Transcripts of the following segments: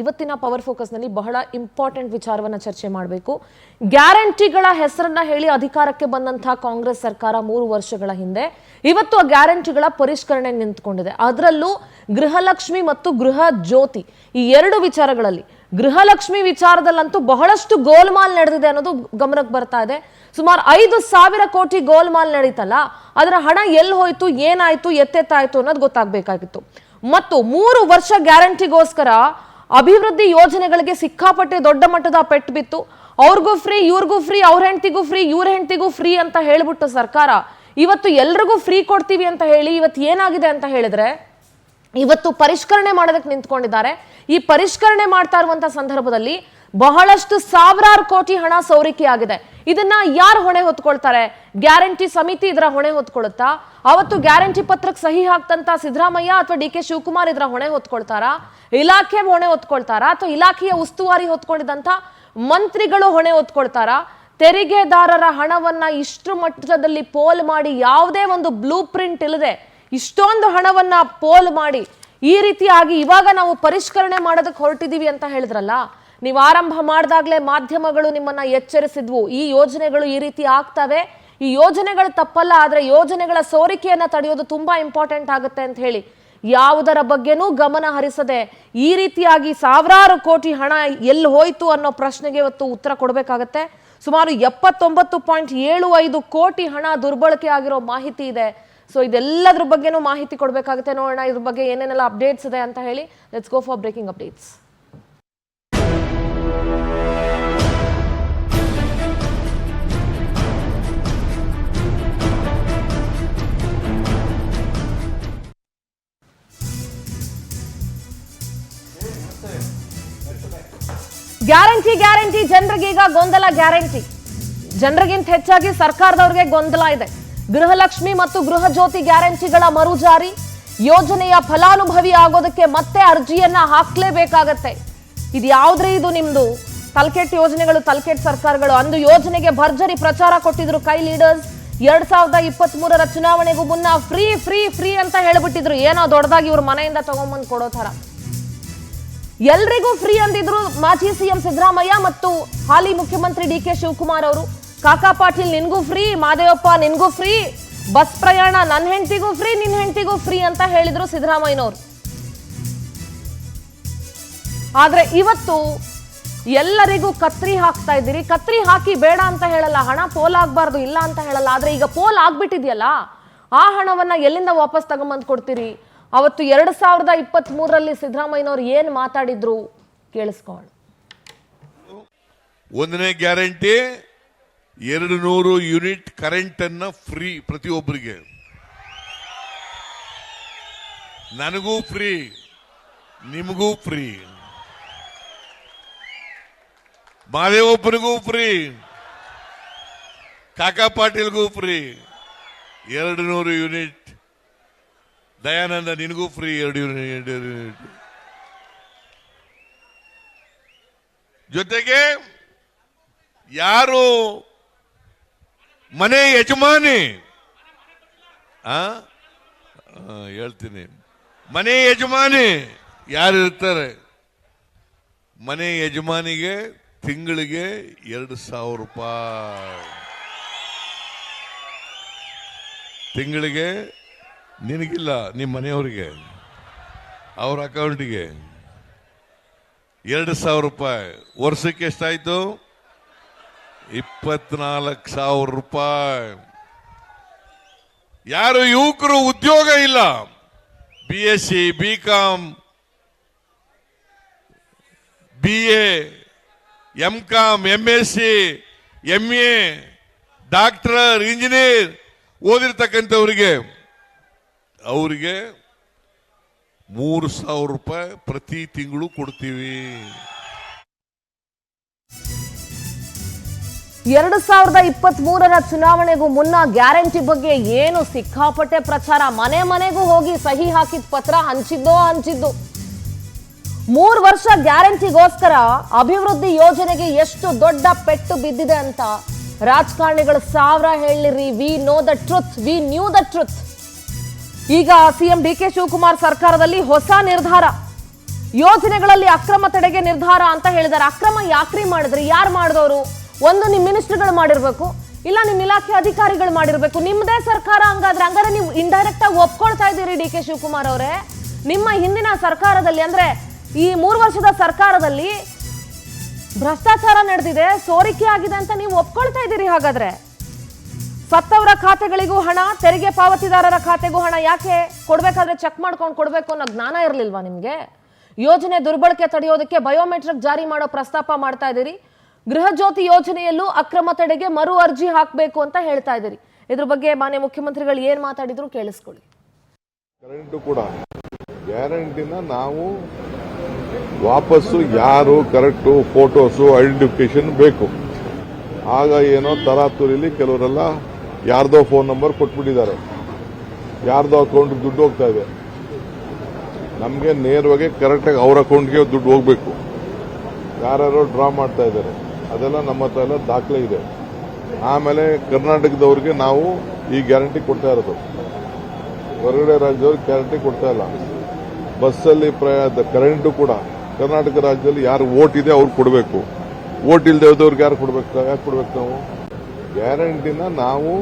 ಇವತ್ತಿನ power focus ನಲ್ಲಿ ಬಹಳ ಇಂಪಾರ್ಟೆಂಟ್ ವಿಚಾರವನ್ನ ಚರ್ಚೆ ಮಾಡಬೇಕು. ಗ್ಯಾರಂಟಿಗಳ ಹೆಸರನ್ನ ಹೇಳಿ ಅಧಿಕಾರಕ್ಕೆ ಬಂದಂತಹ ಕಾಂಗ್ರೆಸ್ ಸರ್ಕಾರ 3 ವರ್ಷಗಳ ಹಿಂದೆ ಇವತ್ತು ಆ ಗ್ಯಾರಂಟಿಗಳ ಪರಿಷ್ಕರಣೆ ನಿಂತುಕೊಂಡಿದೆ. ಅದರಲ್ಲೂ ಗೃಹಲಕ್ಷ್ಮಿ ಮತ್ತು ಗೃಹ ಜ್ಯೋತಿ ಈ ಎರಡು ವಿಚಾರಗಳಲ್ಲಿ ಗೃಹಲಕ್ಷ್ಮಿ ವಿಚಾರದಲ್ಲಂತೂ ಬಹಳಷ್ಟು ಗೋಲ್ಮಾಲ್ ನಡೆದಿದೆ ಅನ್ನೋದು ಗಮನಕ್ಕೆ ಬರ್ತಾ ಇದೆ. ಸುಮಾರು 5,000 ಕೋಟಿ ಗೋಲ್ಮಾಲ್ ನಡೀತಲ್ಲ, ಅದರ ಹಣ ಎಲ್ಲಿ ಹೋಯ್ತು, ಏನಾಯ್ತು, ಎತ್ತೆತ್ತಾಯ್ತು ಅನ್ನೋದು ಗೊತ್ತಾಗಬೇಕಾಗಿತ್ತು. ಮತ್ತು 3 ವರ್ಷ ಗ್ಯಾರಂಟಿಗೋಸ್ಕರ ಅಭಿವೃದ್ಧಿ ಯೋಜನೆಗಳಿಗೆ ಸಿಕ್ಕಾಪಟ್ಟೆ ದೊಡ್ಡ ಮಟ್ಟದ ಪೆಟ್ಟು ಬಿತ್ತು. ಅವ್ರಿಗೂ ಫ್ರೀ, ಇವ್ರಿಗೂ ಫ್ರೀ, ಅವ್ರ ಹೆಂಡತಿಗೂ ಫ್ರೀ, ಇವ್ರ ಹೆಂಡತಿಗೂ ಫ್ರೀ ಅಂತ ಹೇಳ್ಬಿಟ್ಟು ಸರ್ಕಾರ ಇವತ್ತು ಎಲ್ರಿಗೂ ಫ್ರೀ ಕೊಡ್ತೀವಿ ಅಂತ ಹೇಳಿ ಇವತ್ತು ಏನಾಗಿದೆ ಅಂತ ಹೇಳಿದ್ರೆ ಇವತ್ತು ಪರಿಷ್ಕರಣೆ ಮಾಡೋದಕ್ಕೆ ನಿಂತ್ಕೊಂಡಿದ್ದಾರೆ. ಈ ಪರಿಷ್ಕರಣೆ ಮಾಡ್ತಾ ಇರುವಂತ ಸಂದರ್ಭದಲ್ಲಿ ಬಹಳಷ್ಟು ಸಾವಿರಾರು ಕೋಟಿ ಹಣ ಸೋರಿಕೆ ಆಗಿದೆ. ಇದನ್ನ ಯಾರು ಹೊಣೆ ಹೊತ್ಕೊಳ್ತಾರೆ? ಗ್ಯಾರಂಟಿ ಸಮಿತಿ ಇದರ ಹೊಣೆ ಹೊತ್ಕೊಳುತ್ತಾ? ಅವತ್ತು ಗ್ಯಾರಂಟಿ ಪತ್ರಕ್ಕೆ ಸಹಿ ಹಾಕ್ತಂತ ಸಿದ್ದರಾಮಯ್ಯ ಅಥವಾ ಡಿ ಕೆ ಶಿವಕುಮಾರ್ ಇದರ ಹೊಣೆ ಹೊತ್ಕೊಳ್ತಾರಾ? ಇಲಾಖೆ ಹೊಣೆ ಹೊತ್ಕೊಳ್ತಾರಾ? ಅಥವಾ ಇಲಾಖೆಯ ಉಸ್ತುವಾರಿ ಹೊತ್ಕೊಂಡಿದ್ದಂತ ಮಂತ್ರಿಗಳು ಹೊಣೆ ಹೊತ್ಕೊಳ್ತಾರಾ? ತೆರಿಗೆದಾರರ ಹಣವನ್ನ ಇಷ್ಟು ಮಟ್ಟದಲ್ಲಿ ಪೋಲ್ ಮಾಡಿ ಯಾವುದೇ ಒಂದು ಬ್ಲೂ ಪ್ರಿಂಟ್ ಇಲ್ಲದೆ ಇಷ್ಟೊಂದು ಹಣವನ್ನ ಪೋಲ್ ಮಾಡಿ ಈ ರೀತಿಯಾಗಿ ಇವಾಗ ನಾವು ಪರಿಷ್ಕರಣೆ ಮಾಡೋದಕ್ಕೆ ಹೊರಟಿದೀವಿ ಅಂತ ಹೇಳಿದ್ರಲ್ಲ, ನೀವು ಆರಂಭ ಮಾಡಿದಾಗಲೇ ಮಾಧ್ಯಮಗಳು ನಿಮ್ಮನ್ನ ಎಚ್ಚರಿಸಿದ್ವು, ಈ ಯೋಜನೆಗಳು ಈ ರೀತಿ ಆಗ್ತವೆ, ಈ ಯೋಜನೆಗಳು ತಪ್ಪಲ್ಲ, ಆದ್ರೆ ಯೋಜನೆಗಳ ಸೋರಿಕೆಯನ್ನ ತಡೆಯೋದು ತುಂಬಾ ಇಂಪಾರ್ಟೆಂಟ್ ಆಗುತ್ತೆ ಅಂತ ಹೇಳಿ ಯಾವುದರ ಬಗ್ಗೆನೂ ಗಮನ ಹರಿಸದೆ ಈ ರೀತಿಯಾಗಿ ಸಾವಿರಾರು ಕೋಟಿ ಹಣ ಎಲ್ಲಿ ಹೋಯ್ತು ಅನ್ನೋ ಪ್ರಶ್ನೆಗೆ ಇವತ್ತು ಉತ್ತರ ಕೊಡಬೇಕಾಗತ್ತೆ. ಸುಮಾರು 79.75 ಕೋಟಿ ಹಣ ದುರ್ಬಳಕೆ ಆಗಿರೋ ಮಾಹಿತಿ ಇದೆ. ಸೊ ಇದೆಲ್ಲದ್ರ ಬಗ್ಗೆನೂ ಮಾಹಿತಿ ಕೊಡಬೇಕಾಗುತ್ತೆ. ನೋಡೋಣ ಇದ್ರ ಬಗ್ಗೆ ಏನೇನೆಲ್ಲ ಅಪ್ಡೇಟ್ಸ್ ಇದೆ ಅಂತ ಹೇಳಿ. Let's go for breaking updates. Guarantee ಜನರಿಗೀಗ ಗೊಂದಲ. ಗ್ಯಾರಂಟಿ ಜನರಿಗಿಂತ ಹೆಚ್ಚಾಗಿ ಸರ್ಕಾರದವ್ರಿಗೆ ಗೊಂದಲ ಇದೆ. ಗೃಹಲಕ್ಷ್ಮಿ ಮತ್ತು ಗೃಹ ಜ್ಯೋತಿ ಗ್ಯಾರಂಟಿಗಳ ಮರುಜಾರಿ, ಯೋಜನೆಯ ಫಲಾನುಭವಿ ಆಗೋದಕ್ಕೆ ಮತ್ತೆ ಅರ್ಜಿಯನ್ನ ಹಾಕ್ಲೇಬೇಕಾಗತ್ತೆ. ಇದು ಯಾವ್ದ್ರಿ? ಇದು ನಿಮ್ದು ತಲ್ಕೆಟ್ ಯೋಜನೆಗಳು, ತಲ್ಕೆಟ್ ಸರ್ಕಾರಗಳು. ಅಂದು ಯೋಜನೆಗೆ ಭರ್ಜರಿ ಪ್ರಚಾರ ಕೊಟ್ಟಿದ್ರು ಕೈ ಲೀಡರ್ಸ್. 2023ರ ಚುನಾವಣೆಗೂ ಮುನ್ನ ಫ್ರೀ ಫ್ರೀ ಫ್ರೀ ಅಂತ ಹೇಳ್ಬಿಟ್ಟಿದ್ರು. ಏನೋ ದೊಡ್ಡದಾಗಿ ಇವ್ರ ಮನೆಯಿಂದ ತಗೊಂಡ್ಬಂದು ಕೊಡೋ ತರ ಎಲ್ರಿಗೂ ಫ್ರೀ ಅಂದಿದ್ರು ಮಾಜಿ ಸಿಎಂ ಸಿದ್ದರಾಮಯ್ಯ ಮತ್ತು ಹಾಲಿ ಮುಖ್ಯಮಂತ್ರಿ ಡಿ ಕೆ ಶಿವಕುಮಾರ್ ಅವರು. ಕಾಕಾ ಪಾಟೀಲ್ ನಿನ್ಗೂ ಫ್ರೀ, ಮಾದೇವಪ್ಪ ನಿನ್ಗೂ ಫ್ರೀ, ಬಸ್ ಪ್ರಯಾಣ ನನ್ನ ಹೆಂಡತಿಗೂ ಫ್ರೀ, ನಿನ್ನ ಹೆಂಡತಿಗೂ ಫ್ರೀ ಅಂತ ಹೇಳಿದ್ರು ಸಿದ್ದರಾಮಯ್ಯನವರು. ಆದ್ರೆ ಇವತ್ತು ಎಲ್ಲರಿಗೂ ಕತ್ರಿ ಹಾಕ್ತಾ ಇದ್ದೀರಿ. ಕತ್ರಿ ಹಾಕಿ ಬೇಡ ಅಂತ ಹೇಳಲ್ಲ, ಹಣ ಪೋಲ್ ಆಗ್ಬಾರ್ದು ಇಲ್ಲ ಅಂತ ಹೇಳಲ್ಲ. ಆದ್ರೆ ಈಗ ಪೋಲ್ ಆಗ್ಬಿಟ್ಟಿದ್ಯಲ್ಲ, ಆ ಹಣವನ್ನ ಎಲ್ಲಿಂದ ವಾಪಸ್ ತಗೊಂಬಂದ್ ಕೊಡ್ತೀರಿ? ಅವತ್ತು 2023ರಲ್ಲಿ ಸಿದ್ದರಾಮಯ್ಯನವರು ಏನ್ ಮಾತಾಡಿದ್ರು ಕೇಳಿಸ್ಕೊಳ್ಳ. ಒಂದನೇ ಗ್ಯಾರಂಟಿ 200 ಯೂನಿಟ್ ಕರೆಂಟ್ ಅನ್ನ ಫ್ರೀ ಪ್ರತಿಯೊಬ್ಬರಿಗೆ. ನನಗೂ ಫ್ರೀ, ನಿಮಗೂ ಫ್ರೀ, ಮಾದೇವಪ್ಪನಿಗೂ ಫ್ರೀ, ಕಾಕಾ ಪಾಟೀಲ್ಗೂ ಫ್ರೀ 200 ಯೂನಿಟ್. ದಯಾನಂದ ನಿನಗೂ ಫ್ರೀ 2 ಯೂನಿಟ್. ಜೊತೆಗೆ ಯಾರು ಮನೆ ಯಜಮಾನಿ, ಹೇಳ್ತೀನಿ, ಮನೆ ಯಜಮಾನಿ ಯಾರಿರ್ತಾರೆ, ಮನೆ ಯಜಮಾನಿಗೆ ತಿಂಗಳಿಗೆ 2,000 ರೂಪಾಯಿ. ತಿಂಗಳಿಗೆ ನಿನಗಿಲ್ಲ, ನಿಮ್ಮ ಮನೆಯವರಿಗೆ, ಅವ್ರ ಅಕೌಂಟಿಗೆ 2,000 ರೂಪಾಯಿ. ವರ್ಷಕ್ಕೆ ಎಷ್ಟಾಯ್ತು? 24,000 ರೂಪಾಯಿ. ಯಾರು ಯುವಕರು ಉದ್ಯೋಗ ಇಲ್ಲ, BSc, BCom, BA, MCom, MSc, MA, doctor, engineer ಓದಿರ್ತಕ್ಕಂಥವ್ರಿಗೆ ಅವರಿಗೆ 3,000 ರೂಪಾಯಿ ಪ್ರತಿ ತಿಂಗಳು ಕೊಡ್ತೀವಿ. 2023ರ ಚುನಾವಣೆಗೂ ಮುನ್ನ ಗ್ಯಾರಂಟಿ ಬಗ್ಗೆ ಏನು ಸಿಕ್ಕಾಪಟ್ಟೆ ಪ್ರಚಾರ. ಮನೆ ಮನೆಗೂ ಹೋಗಿ ಸಹಿ ಹಾಕಿದ ಪತ್ರ ಹಂಚಿದ್ದು. 3 ವರ್ಷ ಗ್ಯಾರಂಟಿಗೋಸ್ಕರ ಅಭಿವೃದ್ಧಿ ಯೋಜನೆಗೆ ಎಷ್ಟು ದೊಡ್ಡ ಪೆಟ್ಟು ಬಿದ್ದಿದೆ ಅಂತ ರಾಜಕಾರಣಿಗಳು ಸಾವಿರ ಹೇಳಿರಿ. We know the truth, we knew the truth. ಈಗ ಸಿಎಂ ಡಿ ಕೆ ಶಿವಕುಮಾರ್ ಸರ್ಕಾರದಲ್ಲಿ ಹೊಸ ನಿರ್ಧಾರ. ಯೋಜನೆಗಳಲ್ಲಿ ಅಕ್ರಮ ತಡೆಗೆ ನಿರ್ಧಾರ ಅಂತ ಹೇಳಿದ್ದಾರೆ. ಅಕ್ರಮ ಯಾಕ್ರಿ ಮಾಡಿದ್ರಿ? ಯಾರು ಮಾಡಿದವರು? ಒಂದು ನಿಮ್ಮ ಮಿನಿಸ್ಟರ್ಗಳು ಮಾಡಿರ್ಬೇಕು, ಇಲ್ಲ ನಿಮ್ಮ ಇಲಾಖೆ ಅಧಿಕಾರಿಗಳು ಮಾಡಿರ್ಬೇಕು. ನಿಮ್ಮದೇ ಸರ್ಕಾರ ಹಂಗಾದ್ರೆ ನೀವು ಇಂಡೈರೆಕ್ಟ್ ಆಗಿ ಒಪ್ಕೊಳ್ತಾ ಇದ್ದೀರಿ ಡಿ ಕೆ ಶಿವಕುಮಾರ್ ಅವರೇ. ನಿಮ್ಮ ಹಿಂದಿನ ಸರ್ಕಾರದಲ್ಲಿ ಅಂದ್ರೆ ಈ 3 ವರ್ಷದ ಸರ್ಕಾರದಲ್ಲಿ ಭ್ರಷ್ಟಾಚಾರ ನಡೆದಿದೆ, ಸೋರಿಕೆ ಆಗಿದೆ ಅಂತ ನೀವು ಒಪ್ಕೊಳ್ತಾ ಇದ್ದೀರಿ. ಹಾಗಾದ್ರೆ ಸತ್ತವರ ಖಾತೆಗಳಿಗೂ ಹಣ, ತೆರಿಗೆ ಪಾವತಿದಾರರ ಖಾತೆಗೂ ಹಣ ಯಾಕೆ ಕೊಡ್ಬೇಕಾದ್ರೆ ಚೆಕ್ ಮಾಡ್ಕೊಂಡು ಕೊಡ್ಬೇಕು ಅನ್ನೋ ಜ್ಞಾನ ಇರಲಿಲ್ವಾ ನಿಮ್ಗೆ? ಯೋಜನೆ ದುರ್ಬಳಕೆ ತಡೆಯೋದಕ್ಕೆ ಬಯೋಮೆಟ್ರಿಕ್ ಜಾರಿ ಮಾಡೋ ಪ್ರಸ್ತಾಪ ಮಾಡ್ತಾ ಇದ್ದೀರಿ. ಗೃಹ ಜ್ಯೋತಿ ಯೋಜನೆಯಲ್ಲೂ ಅಕ್ರಮ ತಡೆಗೆ ಮರು ಅರ್ಜಿ ಹಾಕಬೇಕು ಅಂತ ಹೇಳ್ತಾ ಇದ್ದೀರಿ. ಇದ್ರ ಬಗ್ಗೆ ಮಾನ್ಯ ಮುಖ್ಯಮಂತ್ರಿಗಳು ಏನ್ ಮಾತಾಡಿದ್ರು ಕೇಳಿಸ್ಕೊಳ್ಳಿ. ಕರೆಂಟು ಕೂಡ ಗ್ಯಾರಂಟಿನ ನಾವು ವಾಪಸ್ಸು ಯಾರು ಕರೆಕ್ಟು ಫೋಟೋಸು ಐಡೆಂಟಿಫಿಕೇಶನ್ ಬೇಕು. ಆಗ ಏನೋ ತರಾತುರಿಲಿ ಕೆಲವರೆಲ್ಲ ಯಾರ್ದೋ ಫೋನ್ ನಂಬರ್ ಕೊಟ್ಬಿಟ್ಟಿದ್ದಾರೆ, ಯಾರ್ದೋ ಅಕೌಂಟ್ ದುಡ್ಡು ಹೋಗ್ತಾ ಇದೆ. ನಮಗೆ ನೇರವಾಗಿ ಕರೆಕ್ಟಾಗಿ ಅವ್ರ ಅಕೌಂಟ್ಗೆ ದುಡ್ಡು ಹೋಗಬೇಕು. ಯಾರ್ಯಾರೋ ಡ್ರಾ ಮಾಡ್ತಾ ಇದ್ದಾರೆ, ಅದೆಲ್ಲ ನಮ್ಮ ಹತ್ರ ಎಲ್ಲ ದಾಖಲೆ ಇದೆ. ಆಮೇಲೆ ಕರ್ನಾಟಕದವ್ರಿಗೆ ನಾವು ಈ ಗ್ಯಾರಂಟಿ ಕೊಡ್ತಾ ಇರೋದು, ಹೊರಗಡೆ ರಾಜ್ಯದವ್ರಿಗೆ ಗ್ಯಾರಂಟಿ ಕೊಡ್ತಾ ಇಲ್ಲ. ಬಸ್ಸಲ್ಲಿ ಕರೆಂಟು ಕೂಡ ಕರ್ನಾಟಕ ರಾಜ್ಯದಲ್ಲಿ ಯಾರು ವೋಟ್ ಇದೆ ಅವ್ರು ಕೊಡಬೇಕು, ವೋಟ್ ಇಲ್ಲದೆ ಹೋದವ್ರಿಗೆ ಯಾರು ಕೊಡಬೇಕು? ಯಾಕೆ ಕೊಡ್ಬೇಕು? ನಾವು ಗ್ಯಾರಂಟಿನ ನಾವು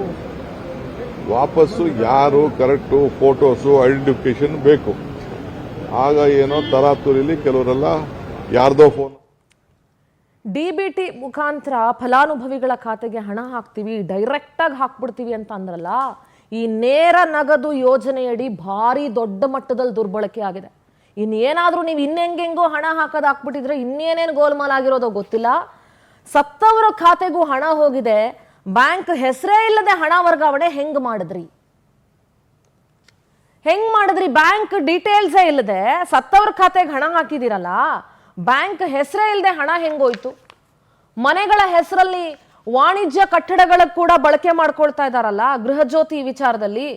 ವಾಪಸ್ಸು ಯಾರು ಕರೆಕ್ಟು ಫೋಟೋಸು ಐಡೆಂಟಿಫಿಕೇಶನ್ ಬೇಕು. ಆಗ ಏನೋ ತರಾತುರಿಲಿ ಕೆಲವರೆಲ್ಲ ಯಾರ್ದೋ ಫೋನ್ DBT ಮುಖಾಂತರ ಫಲಾನುಭವಿಗಳ ಖಾತೆಗೆ ಹಣ ಹಾಕ್ತೀವಿ, ಡೈರೆಕ್ಟ್ ಆಗಿ ಹಾಕ್ಬಿಡ್ತೀವಿ ಅಂತ ಅಂದ್ರಲ್ಲ, ಈ ನೇರ ನಗದು ಯೋಜನೆಯಡಿ ಭಾರಿ ದೊಡ್ಡ ಮಟ್ಟದಲ್ಲಿ ದುರ್ಬಳಕೆ ಆಗಿದೆ. ಇನ್ನೇನಾದ್ರೂ ನೀವು ಇನ್ನೆಂಗೆಂಗೋ ಹಣ ಹಾಕೋದು ಹಾಕ್ಬಿಟ್ಟಿದ್ರೆ ಇನ್ನೇನೇನು ಗೋಲ್ಮಾಲ್ ಆಗಿರೋದೋ ಗೊತ್ತಿಲ್ಲ. ಸತ್ತವರ ಖಾತೆಗೂ ಹಣ ಹೋಗಿದೆ, ಬ್ಯಾಂಕ್ ಹೆಸರೇ ಇಲ್ಲದೆ ಹಣ ವರ್ಗಾವಣೆ ಹೆಂಗ್ ಮಾಡಿದ್ರಿ? ಬ್ಯಾಂಕ್ ಡೀಟೇಲ್ಸೇ ಇಲ್ಲದೆ ಸತ್ತವರ ಖಾತೆಗೆ ಹಣ ಹಾಕಿದಿರಲ್ಲ, ಬ್ಯಾಂಕ್ ಹೆಸರೇ ಇಲ್ಲದೆ ಹಣ ಹೆಂಗೋಯ್ತು? ಮನೆಗಳ ಹೆಸರಲ್ಲಿ ವಾಣಿಜ್ಯ ಕಟ್ಟಡಗಳ ಕೂಡ ಬಳಕೆ ಮಾಡ್ಕೊಳ್ತಾ ಇದಾರಲ್ಲ ಗೃಹ ಜ್ಯೋತಿ ವಿಚಾರದಲ್ಲಿ.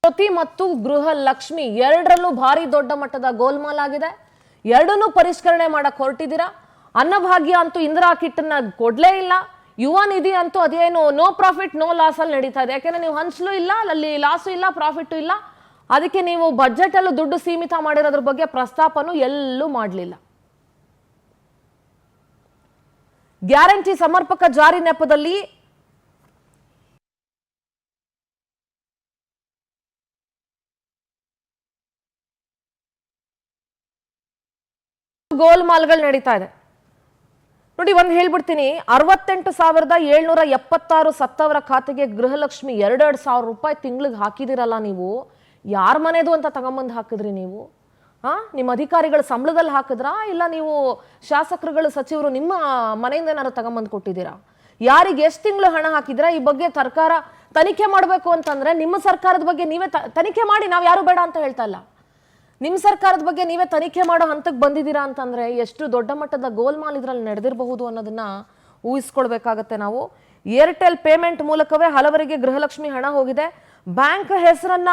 ಜ್ಯೋತಿ ಮತ್ತು ಗೃಹ ಲಕ್ಷ್ಮಿ ಎರಡರಲ್ಲೂ ಭಾರಿ ದೊಡ್ಡ ಮಟ್ಟದ ಗೋಲ್ಮಾಲ್ ಆಗಿದೆ. ಎರಡನ್ನೂ ಪರಿಷ್ಕರಣೆ ಮಾಡಕ್ ಹೊರಟಿದ್ದೀರಾ. ಅನ್ನಭಾಗ್ಯ ಅಂತೂ ಇಂದಿರಾ ಕಿಟ್ನ ಕೊಡ್ಲೇ ಇಲ್ಲ. ಯುವ ನಿಧಿ ಅಂತೂ ಅದೇನು ನೋ ಪ್ರಾಫಿಟ್ ನೋ ಲಾಸ್ ಅಲ್ಲಿ ನಡೀತಾ ಇದೆ. ಯಾಕೆಂದ್ರೆ ನೀವು ಹಂಚಲು ಇಲ್ಲ, ಅಲ್ಲಿ ಲಾಸು ಇಲ್ಲ, ಪ್ರಾಫಿಟ್ ಇಲ್ಲ. ಅದಕ್ಕೆ ನೀವು ಬಜೆಟ್ ಅಲ್ಲೂ ದುಡ್ಡು ಸೀಮಿತ ಮಾಡಿರೋದ್ರ ಬಗ್ಗೆ ಪ್ರಸ್ತಾಪನೂ ಎಲ್ಲೂ ಮಾಡಲಿಲ್ಲ. ಗ್ಯಾರಂಟಿ ಸಮರ್ಪಕ ಜಾರಿ ನೆಪದಲ್ಲಿ ಗೋಲ್ಮಾಲ್ಗಳು ನಡೀತಾ ಇದೆ ನೋಡಿ. ಒಂದು ಹೇಳ್ಬಿಡ್ತೀನಿ, 68,776 ಸತ್ತವರ ಖಾತೆಗೆ ಗೃಹಲಕ್ಷ್ಮಿ 2,000 ರೂಪಾಯಿ ತಿಂಗಳಿಗೆ ಹಾಕಿದಿರಲ್ಲ ನೀವು. ಯಾರ ಮನೆದು ಅಂತ ತಗೊಂಬಂದು ಹಾಕಿದ್ರಿ ನೀವು? ನಿಮ್ಮ ಅಧಿಕಾರಿಗಳ ಸಂಬಳದಲ್ಲಿ ಹಾಕಿದ್ರಾ, ಇಲ್ಲ ನೀವು ಶಾಸಕರುಗಳು ಸಚಿವರು ನಿಮ್ಮ ಮನೆಯಿಂದ ಏನಾದ್ರು ತಗೊಂಬಂದು ಕೊಟ್ಟಿದ್ದೀರಾ? ಯಾರಿಗೆ ಎಷ್ಟು ತಿಂಗಳು ಹಣ ಹಾಕಿದ್ರಾ? ಈ ಬಗ್ಗೆ ಸರ್ಕಾರ ತನಿಖೆ ಮಾಡಬೇಕು ಅಂತಂದ್ರೆ ನಿಮ್ಮ ಸರ್ಕಾರದ ಬಗ್ಗೆ ನೀವೇ ತನಿಖೆ ಮಾಡಿ. ನಾವು ಯಾರು ಬೇಡ ಅಂತ ಹೇಳ್ತಾ ಇಲ್ಲ. ನಿಮ್ಮ ಸರ್ಕಾರದ ಬಗ್ಗೆ ನೀವೇ ತನಿಖೆ ಮಾಡೋ ಹಂತಕ್ಕೆ ಬಂದಿದ್ದೀರಾ ಅಂತಂದ್ರೆ ಎಷ್ಟು ದೊಡ್ಡ ಮಟ್ಟದ ಗೋಲ್ಮಾಲ್ ಇದ್ರಲ್ಲಿ ನಡೆದಿರಬಹುದು ಅನ್ನೋದನ್ನ ಊಹಿಸ್ಕೊಳ್ಬೇಕಾಗತ್ತೆ ನಾವು. ಏರ್ಟೆಲ್ ಪೇಮೆಂಟ್ ಮೂಲಕವೇ ಹಲವರಿಗೆ ಗೃಹಲಕ್ಷ್ಮಿ ಹಣ ಹೋಗಿದೆ. ಬ್ಯಾಂಕ್ ಹೆಸರನ್ನ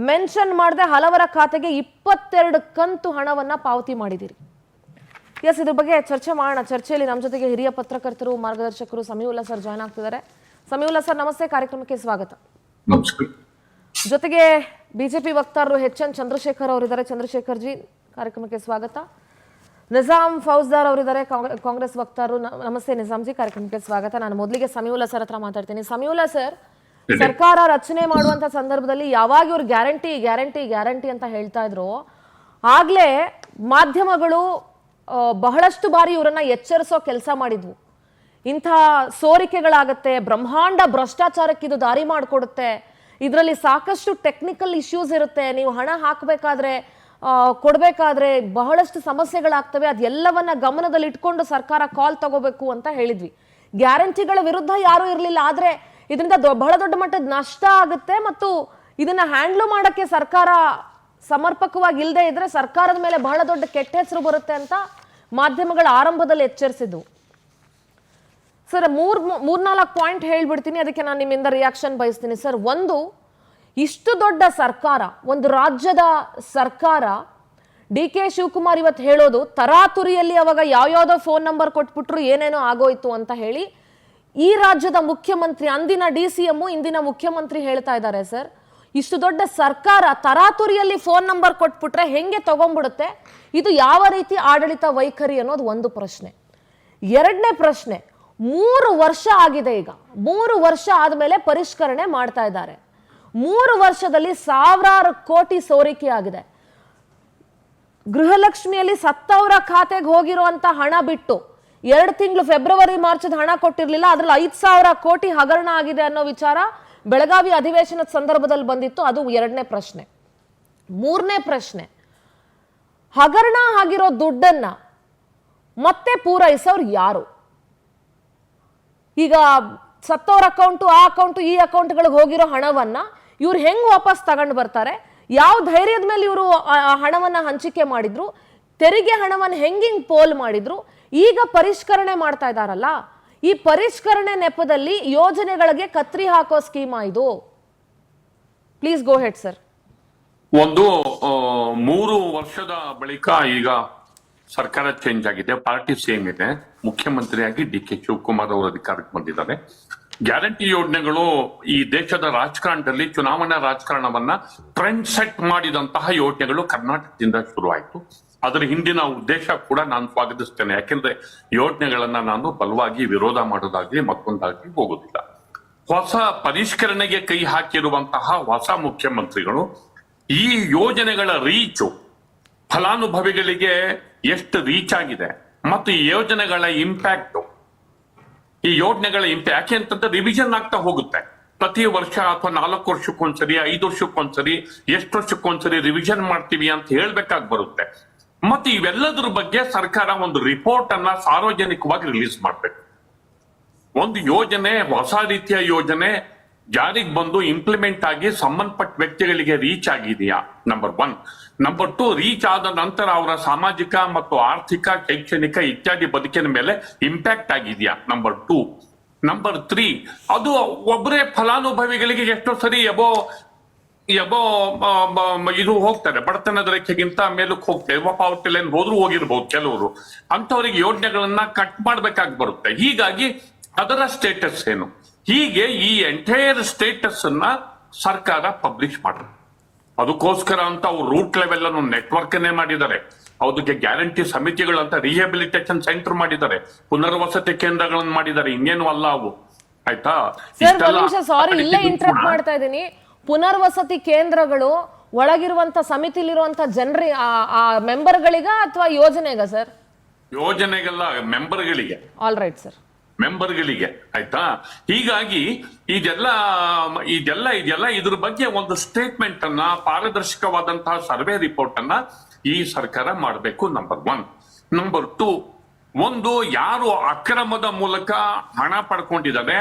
ಮೆನ್ಷನ್ ಮಾಡದೆ ಹಲವರ ಖಾತೆಗೆ 22 ಕಂತು ಹಣವನ್ನ ಪಾವತಿ ಮಾಡಿದಿರಿ. ಎಸ್, ಇದ್ರ ಬಗ್ಗೆ ಚರ್ಚೆ ಮಾಡೋಣ. ಚರ್ಚೆಯಲ್ಲಿ ನಮ್ಮ ಜೊತೆಗೆ ಹಿರಿಯ ಪತ್ರಕರ್ತರು, ಮಾರ್ಗದರ್ಶಕರು ಸಮೀವುಲ್ಲಾ ಸರ್ ಜಾಯ್ನ್ ಆಗ್ತಿದ್ದಾರೆ. ಸಮೀವುಲ್ಲಾ ಸರ್, ನಮಸ್ತೆ, ಕಾರ್ಯಕ್ರಮಕ್ಕೆ ಸ್ವಾಗತ. ನಮಸ್ಕಾರ. ಜೊತೆಗೆ ಬಿಜೆಪಿ ವಕ್ತಾರರು HN ಚಂದ್ರಶೇಖರ್ ಅವರಿದ್ದಾರೆ. ಚಂದ್ರಶೇಖರ್ ಜಿ, ಕಾರ್ಯಕ್ರಮಕ್ಕೆ ಸ್ವಾಗತ. ನಿಜಾಮ್ ಫೌಜ್ದಾರ್ ಅವರಿದ್ದಾರೆ, ಕಾಂಗ್ರೆಸ್ ವಕ್ತಾರರು. ನಮಸ್ತೆ ನಿಜಾಮ್ ಜಿ, ಕಾರ್ಯಕ್ರಮಕ್ಕೆ ಸ್ವಾಗತ. ನಾನು ಮೊದಲಿಗೆ ಸಮೀವುಲ್ಲಾ ಸರ್ ಹತ್ರ ಮಾತಾಡ್ತೀನಿ. ಸಮೀವುಲ್ಲಾ ಸರ್, ಸರ್ಕಾರ ರಚನೆ ಮಾಡುವಂತ ಸಂದರ್ಭದಲ್ಲಿ ಯಾವಾಗ ಇವ್ರು ಗ್ಯಾರಂಟಿ ಗ್ಯಾರಂಟಿ ಗ್ಯಾರಂಟಿ ಅಂತ ಹೇಳ್ತಾ ಇದ್ರು, ಆಗ್ಲೇ ಮಾಧ್ಯಮಗಳು ಬಹಳಷ್ಟು ಬಾರಿ ಇವರನ್ನ ಎಚ್ಚರಿಸೋ ಕೆಲಸ ಮಾಡಿದ್ವು. ಇಂಥ ಸೋರಿಕೆಗಳಾಗತ್ತೆ, ಬ್ರಹ್ಮಾಂಡ ಭ್ರಷ್ಟಾಚಾರಕ್ಕೆ ಇದು ದಾರಿ ಮಾಡಿಕೊಡುತ್ತೆ, ಇದರಲ್ಲಿ ಸಾಕಷ್ಟು ಟೆಕ್ನಿಕಲ್ ಇಶ್ಯೂಸ್ ಇರುತ್ತೆ, ನೀವು ಹಣ ಹಾಕಬೇಕಾದ್ರೆ ಕೊಡಬೇಕಾದ್ರೆ ಬಹಳಷ್ಟು ಸಮಸ್ಯೆಗಳಾಗ್ತವೆ, ಅದೆಲ್ಲವನ್ನ ಗಮನದಲ್ಲಿ ಇಟ್ಕೊಂಡು ಸರ್ಕಾರ ಕಾಲ್ ತಗೋಬೇಕು ಅಂತ ಹೇಳಿದ್ವಿ. ಗ್ಯಾರಂಟಿಗಳ ವಿರುದ್ಧ ಯಾರೂ ಇರಲಿಲ್ಲ, ಆದ್ರೆ ಇದರಿಂದ ಬಹಳ ದೊಡ್ಡ ಮಟ್ಟದ ನಷ್ಟ ಆಗುತ್ತೆ ಮತ್ತು ಇದನ್ನ ಹ್ಯಾಂಡ್ಲ್ ಮಾಡಕ್ಕೆ ಸರ್ಕಾರ ಸಮರ್ಪಕವಾಗಿ ಇಲ್ಲದೆ ಇದ್ರೆ ಸರ್ಕಾರದ ಮೇಲೆ ಬಹಳ ದೊಡ್ಡ ಕೆಟ್ಟ ಹೆಸರು ಬರುತ್ತೆ ಅಂತ ಮಾಧ್ಯಮಗಳ ಆರಂಭದಲ್ಲಿ ಎಚ್ಚರಿಸಿದ್ವು. ಸರ್ ಮೂರ್ನಾಲ್ಕು ಪಾಯಿಂಟ್ ಹೇಳ್ಬಿಡ್ತೀನಿ, ಅದಕ್ಕೆ ನಾನು ನಿಮ್ಮಿಂದ ರಿಯಾಕ್ಷನ್ ಬಯಸ್ತೀನಿ ಸರ್. ಒಂದು, ಇಷ್ಟು ದೊಡ್ಡ ಸರ್ಕಾರ, ಒಂದು ರಾಜ್ಯದ ಸರ್ಕಾರ, ಡಿ ಕೆ ಶಿವಕುಮಾರ್ ಇವತ್ತು ಹೇಳೋದು ತರಾತುರಿಯಲ್ಲಿ ಅವಾಗ ಯಾವ್ಯಾವ್ದೋ ಫೋನ್ ನಂಬರ್ ಕೊಟ್ಬಿಟ್ರು ಏನೇನೋ ಆಗೋಯ್ತು ಅಂತ ಹೇಳಿ ಈ ರಾಜ್ಯದ ಮುಖ್ಯಮಂತ್ರಿ, ಅಂದಿನ DCM ಇಂದಿನ ಮುಖ್ಯಮಂತ್ರಿ ಹೇಳ್ತಾ ಇದ್ದಾರೆ ಸರ್, ಇಷ್ಟು ದೊಡ್ಡ ಸರ್ಕಾರ ತರಾತುರಿಯಲ್ಲಿ ಫೋನ್ ನಂಬರ್ ಕೊಟ್ಬಿಟ್ರೆ ಹೆಂಗೆ ತಗೊಂಡ್ಬಿಡುತ್ತೆ, ಇದು ಯಾವ ರೀತಿ ಆಡಳಿತ ವೈಖರಿ ಅನ್ನೋದು ಒಂದು ಪ್ರಶ್ನೆ. ಎರಡನೇ ಪ್ರಶ್ನೆ, 3 ವರ್ಷ ಆಗಿದೆ, ಈಗ 3 ವರ್ಷ ಆದಮೇಲೆ ಪರಿಷ್ಕರಣೆ ಮಾಡ್ತಾ ಇದ್ದಾರೆ. 3 ವರ್ಷದಲ್ಲಿ ಸಾವಿರಾರು ಕೋಟಿ ಸೋರಿಕೆ ಆಗಿದೆ. ಗೃಹಲಕ್ಷ್ಮಿಯಲ್ಲಿ ಸತ್ತವರ ಖಾತೆಗೆ ಹೋಗಿರುವಂತ ಹಣ ಬಿಟ್ಟು 2 ತಿಂಗಳು ಫೆಬ್ರವರಿ ಮಾರ್ಚದ ಹಣ ಕೊಟ್ಟಿರಲಿಲ್ಲ, ಅದ್ರಲ್ಲಿ 5,000 ಕೋಟಿ ಹಗರಣ ಆಗಿದೆ ಅನ್ನೋ ವಿಚಾರ ಬೆಳಗಾವಿ ಅಧಿವೇಶನದ ಸಂದರ್ಭದಲ್ಲಿ ಬಂದಿತ್ತು. ಅದು ಎರಡನೇ ಪ್ರಶ್ನೆ. ಮೂರನೇ ಪ್ರಶ್ನೆ, ಹಗರಣ ಆಗಿರೋ ದುಡ್ಡನ್ನ ಮತ್ತೆ ಪೂರೈಸೋರು ಯಾರು? ಈಗ ಸತ್ತೋರ್ ಅಕೌಂಟು, ಆ ಅಕೌಂಟು, ಈ ಅಕೌಂಟ್ಗಳಿಗೆ ಹೋಗಿರೋ ಹಣವನ್ನ ಇವ್ರು ಹೆಂಗ್ ವಾಪಸ್ ತಗೊಂಡು ಬರ್ತಾರೆ? ಯಾವ ಧೈರ್ಯದ ಮೇಲೆ ಇವರು ಹಣವನ್ನ ಹಂಚಿಕೆ ಮಾಡಿದ್ರು? ತೆರಿಗೆ ಹಣವನ್ನು ಹೆಂಗಿಂಗ್ ಪೋಲ್ ಮಾಡಿದ್ರು? ಈಗ ಪರಿಷ್ಕರಣೆ ಮಾಡ್ತಾ ಇದ್ದಾರಲ್ಲ, ಈ ಪರಿಷ್ಕರಣೆ ನೆಪದಲ್ಲಿ ಯೋಜನೆಗಳಿಗೆ ಕತ್ರಿ ಹಾಕೋ ಸ್ಕೀಮಾ ಇದು? Please go head sir. ಒಂದು 3 ವರ್ಷದ ಬಳಿಕ ಈಗ ಸರ್ಕಾರ ಚೇಂಜ್ ಆಗಿದೆ, ಪಾರ್ಟಿ ಸೇಮ್ ಇದೆ, ಮುಖ್ಯಮಂತ್ರಿಯಾಗಿ ಡಿ ಕೆ ಶಿವಕುಮಾರ್ ಅವರು ಅಧಿಕಾರಕ್ಕೆ ಬಂದಿದ್ದಾರೆ. ಗ್ಯಾರಂಟಿ ಯೋಜನೆಗಳು ಈ ದೇಶದ ರಾಜಕಾರಣದಲ್ಲಿ ಚುನಾವಣಾ ರಾಜಕಾರಣವನ್ನ ಟ್ರೆಂಡ್ ಸೆಟ್ ಮಾಡಿದಂತಹ ಯೋಜನೆಗಳು ಕರ್ನಾಟಕದಿಂದ ಶುರುವಾಯಿತು. ಅದರ ಹಿಂದಿನ ಉದ್ದೇಶ ಕೂಡ ನಾನು ಸ್ವಾಗತಿಸ್ತೇನೆ, ಯಾಕೆಂದ್ರೆ ಯೋಜನೆಗಳನ್ನ ನಾನು ಬಲವಾಗಿ ವಿರೋಧ ಮಾಡೋದಾಗ್ಲಿ ಮತ್ತೊಂದಾಗ್ಲಿ ಹೋಗೋದಿಲ್ಲ. ಹೊಸ ಪರಿಷ್ಕರಣೆಗೆ ಕೈ ಹಾಕಿರುವಂತಹ ಹೊಸ ಮುಖ್ಯಮಂತ್ರಿಗಳು ಈ ಯೋಜನೆಗಳ ರೀಚು, ಫಲಾನುಭವಿಗಳಿಗೆ ಎಷ್ಟು ರೀಚ್ ಆಗಿದೆ ಮತ್ತು ಈ ಯೋಜನೆಗಳ ಇಂಪ್ಯಾಕ್ಟ್, ಈ ಯೋಜನೆಗಳ ಇಂಪ್ಯಾಕ್ಟ್ ಯಾಕೆ ಅಂತಂದ್ರೆ ರಿವಿಷನ್ ಆಗ್ತಾ ಹೋಗುತ್ತೆ. ಪ್ರತಿ ವರ್ಷ ಅಥವಾ 4 ವರ್ಷಕ್ಕೊಂದ್ಸರಿ, 5 ವರ್ಷಕ್ಕೊಂದ್ಸರಿ, ಎಷ್ಟು ವರ್ಷಕ್ಕೊಂದ್ಸರಿ ರಿವಿಷನ್ ಮಾಡ್ತೀವಿ ಅಂತ ಹೇಳ್ಬೇಕಾಗಿ ಬರುತ್ತೆ. ಮತ್ತೆ ಇವೆಲ್ಲದ್ರ ಬಗ್ಗೆ ಸರ್ಕಾರ ಒಂದು ರಿಪೋರ್ಟ್ ಅನ್ನ ಸಾರ್ವಜನಿಕವಾಗಿ ರಿಲೀಸ್ ಮಾಡ್ಬೇಕು. ಒಂದು ಯೋಜನೆ, ಹೊಸ ರೀತಿಯ ಯೋಜನೆ ಜಾರಿಗೆ ಬಂದು ಇಂಪ್ಲಿಮೆಂಟ್ ಆಗಿ ಸಂಬಂಧಪಟ್ಟ ವ್ಯಕ್ತಿಗಳಿಗೆ ರೀಚ್ ಆಗಿದೆಯಾ, ನಂಬರ್ 1. ನಂಬರ್ 2, ರೀಚ್ ಆದ ನಂತರ ಅವರ ಸಾಮಾಜಿಕ ಮತ್ತು ಆರ್ಥಿಕ, ಶೈಕ್ಷಣಿಕ ಇತ್ಯಾದಿ ಬದುಕಿನ ಮೇಲೆ ಇಂಪ್ಯಾಕ್ಟ್ ಆಗಿದೆಯಾ, ನಂಬರ್ 2. ನಂಬರ್ 3, ಅದು ಒಬ್ಬರೇ ಫಲಾನುಭವಿಗಳಿಗೆ ಎಷ್ಟೋ ಸರಿ ಎಬೋ ಇದು ಹೋಗ್ತಾರೆ, ಬಡತನದ ರೇಖೆಗಿಂತ ಮೇಲಕ್ಕೆ ಹೋಗ್ತಾರೆ, ಪಾವತಿ ಲೈನ್ ಹೋದ್ರೂ ಹೋಗಿರ್ಬಹುದು ಕೆಲವರು, ಅಂತವರಿಗೆ ಯೋಜನೆಗಳನ್ನ ಕಟ್ ಮಾಡ್ಬೇಕಾಗಿ ಬರುತ್ತೆ. ಹೀಗಾಗಿ ಅದರ ಸ್ಟೇಟಸ್ ಏನು, ಹೀಗೆ ಈ ಎಂಟೈರ್ ಸ್ಟೇಟಸ್ ಅನ್ನ ಸರ್ಕಾರ ಪಬ್ಲಿಷ್ ಮಾಡುತ್ತೆ. ಅದಕ್ಕೋಸ್ಕರ ಅಂತ ಅವ್ರು ರೂಟ್ ಲೆವೆಲ್ ಅನ್ನು ನೆಟ್ವರ್ಕ್ ಮಾಡಿದ್ದಾರೆ. ಅದಕ್ಕೆ ಗ್ಯಾರಂಟಿ ಸಮಿತಿಗಳು ಅಂತ ರಿಹ್ಯಾಬಿಲಿಟೇಷನ್ ಸೆಂಟರ್ ಮಾಡಿದ್ದಾರೆ, ಪುನರ್ವಸತಿ ಕೇಂದ್ರಗಳನ್ನು ಮಾಡಿದ್ದಾರೆ, ಇನ್ನೇನು ಅಲ್ಲ ಅವು. ಆಯ್ತಾ? ಸಾರಿ, ಇಲ್ಲೇ ಇಂಟರಪ್ಟ್ ಮಾಡ್ತಾ ಇದ್ದೀನಿ. ಪುನರ್ವಸತಿ ಕೇಂದ್ರಗಳು ಒಳಗಿರುವಂತ ಸಮಿತಿಲಿರುವಂತ ಜನರಿ ಮೆಂಬರ್ಗಳಿಗ ಅಥವಾ ಯೋಜನೆಗ ಸರ್? ಯೋಜನೆಗೆಲ್ಲ ಮೆಂಬರ್ಗಳಿಗೆ. ಆಲ್ ರೈಟ್ ಸರ್, ಮೆಂಬರ್ಗಳಿಗೆ. ಆಯ್ತಾ? ಹೀಗಾಗಿ ಇದೆಲ್ಲ ಇದ್ರ ಬಗ್ಗೆ ಒಂದು ಸ್ಟೇಟ್ಮೆಂಟ್ ಅನ್ನ, ಪಾರದರ್ಶಕವಾದಂತಹ ಸರ್ವೆ ರಿಪೋರ್ಟ್ ಅನ್ನ ಈ ಸರ್ಕಾರ ಮಾಡಬೇಕು, ನಂಬರ್ 1. ನಂಬರ್ 2, ಒಂದು ಯಾರು ಅಕ್ರಮದ ಮೂಲಕ ಹಣ ಪಡ್ಕೊಂಡಿದ್ದಾರೆ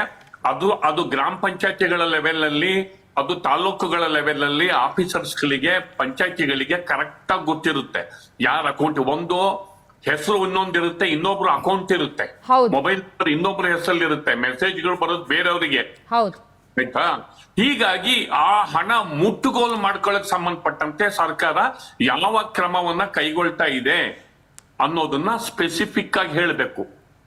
ಅದು ಗ್ರಾಮ ಪಂಚಾಯತಿಗಳ ಲೆವೆಲ್ ಅಲ್ಲಿ, ಅದು ತಾಲೂಕುಗಳ ಲೆವೆಲ್ ಅಲ್ಲಿ ಆಫೀಸರ್ಸ್ಗಳಿಗೆ, ಪಂಚಾಯತಿಗಳಿಗೆ ಕರೆಕ್ಟ್ ಆಗಿ ಗೊತ್ತಿರುತ್ತೆ ಯಾರ ಅಕೌಂಟ್. ಒಂದು ಹೆಸರು ಇನ್ನೊಂದಿರುತ್ತೆ, ಇನ್ನೊಬ್ರು ಅಕೌಂಟ್ ಇರುತ್ತೆ, ಮೊಬೈಲ್ ನಂಬರ್ ಇನ್ನೊಬ್ರು ಹೆಸರಲ್ಲಿ ಇರುತ್ತೆ, ಮೆಸೇಜ್ಗಳು ಬರೋದು ಬೇರೆಯವರಿಗೆ. ಆಯ್ತಾ? ಹೀಗಾಗಿ ಆ ಹಣ ಮುಟ್ಟುಗೋಲು ಮಾಡ್ಕೊಳ್ಳಕ್ ಸಂಬಂಧಪಟ್ಟಂತೆ ಸರ್ಕಾರ ಯಾವ ಕ್ರಮವನ್ನ ಕೈಗೊಳ್ತಾ ಇದೆ ಅನ್ನೋದನ್ನ ಸ್ಪೆಸಿಫಿಕ್ ಆಗಿ ಹೇಳಬೇಕು.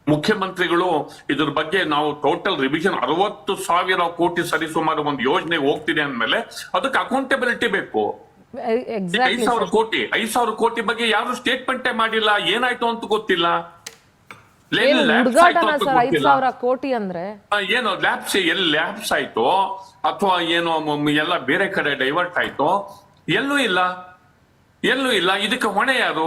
ಮುಖ್ಯಮಂತ್ರಿಗಳು ಇದ್ರ ಬಗ್ಗೆ ನಾವು ಟೋಟಲ್ ರಿವಿಷನ್ 60,000 ಕೋಟಿ ಸರಿಸುಮಾರು ಒಂದು ಯೋಜನೆ ಹೋಗ್ತಿದೆ ಅಂದ್ಮೇಲೆ ಅದಕ್ಕೆ ಅಕೌಂಟಬಿಲಿಟಿ ಬೇಕು. 5,000 ಕೋಟಿ ಬಗ್ಗೆ ಯಾರು ಸ್ಟೇಟ್ಮೆಂಟೇ ಮಾಡಿಲ್ಲ, ಏನಾಯ್ತು ಅಂತ ಗೊತ್ತಿಲ್ಲ. ಕೋಟಿ ಅಂದ್ರೆ ಏನೋ ಲ್ಯಾಬ್ಸ್ ಆಯ್ತು ಅಥವಾ ಏನೋ ಎಲ್ಲ ಬೇರೆ ಕಡೆ ಡೈವರ್ಟ್ ಆಯ್ತು, ಎಲ್ಲೂ ಇಲ್ಲ. ಇದಕ್ಕೆ ಹೊಣೆ ಯಾರು?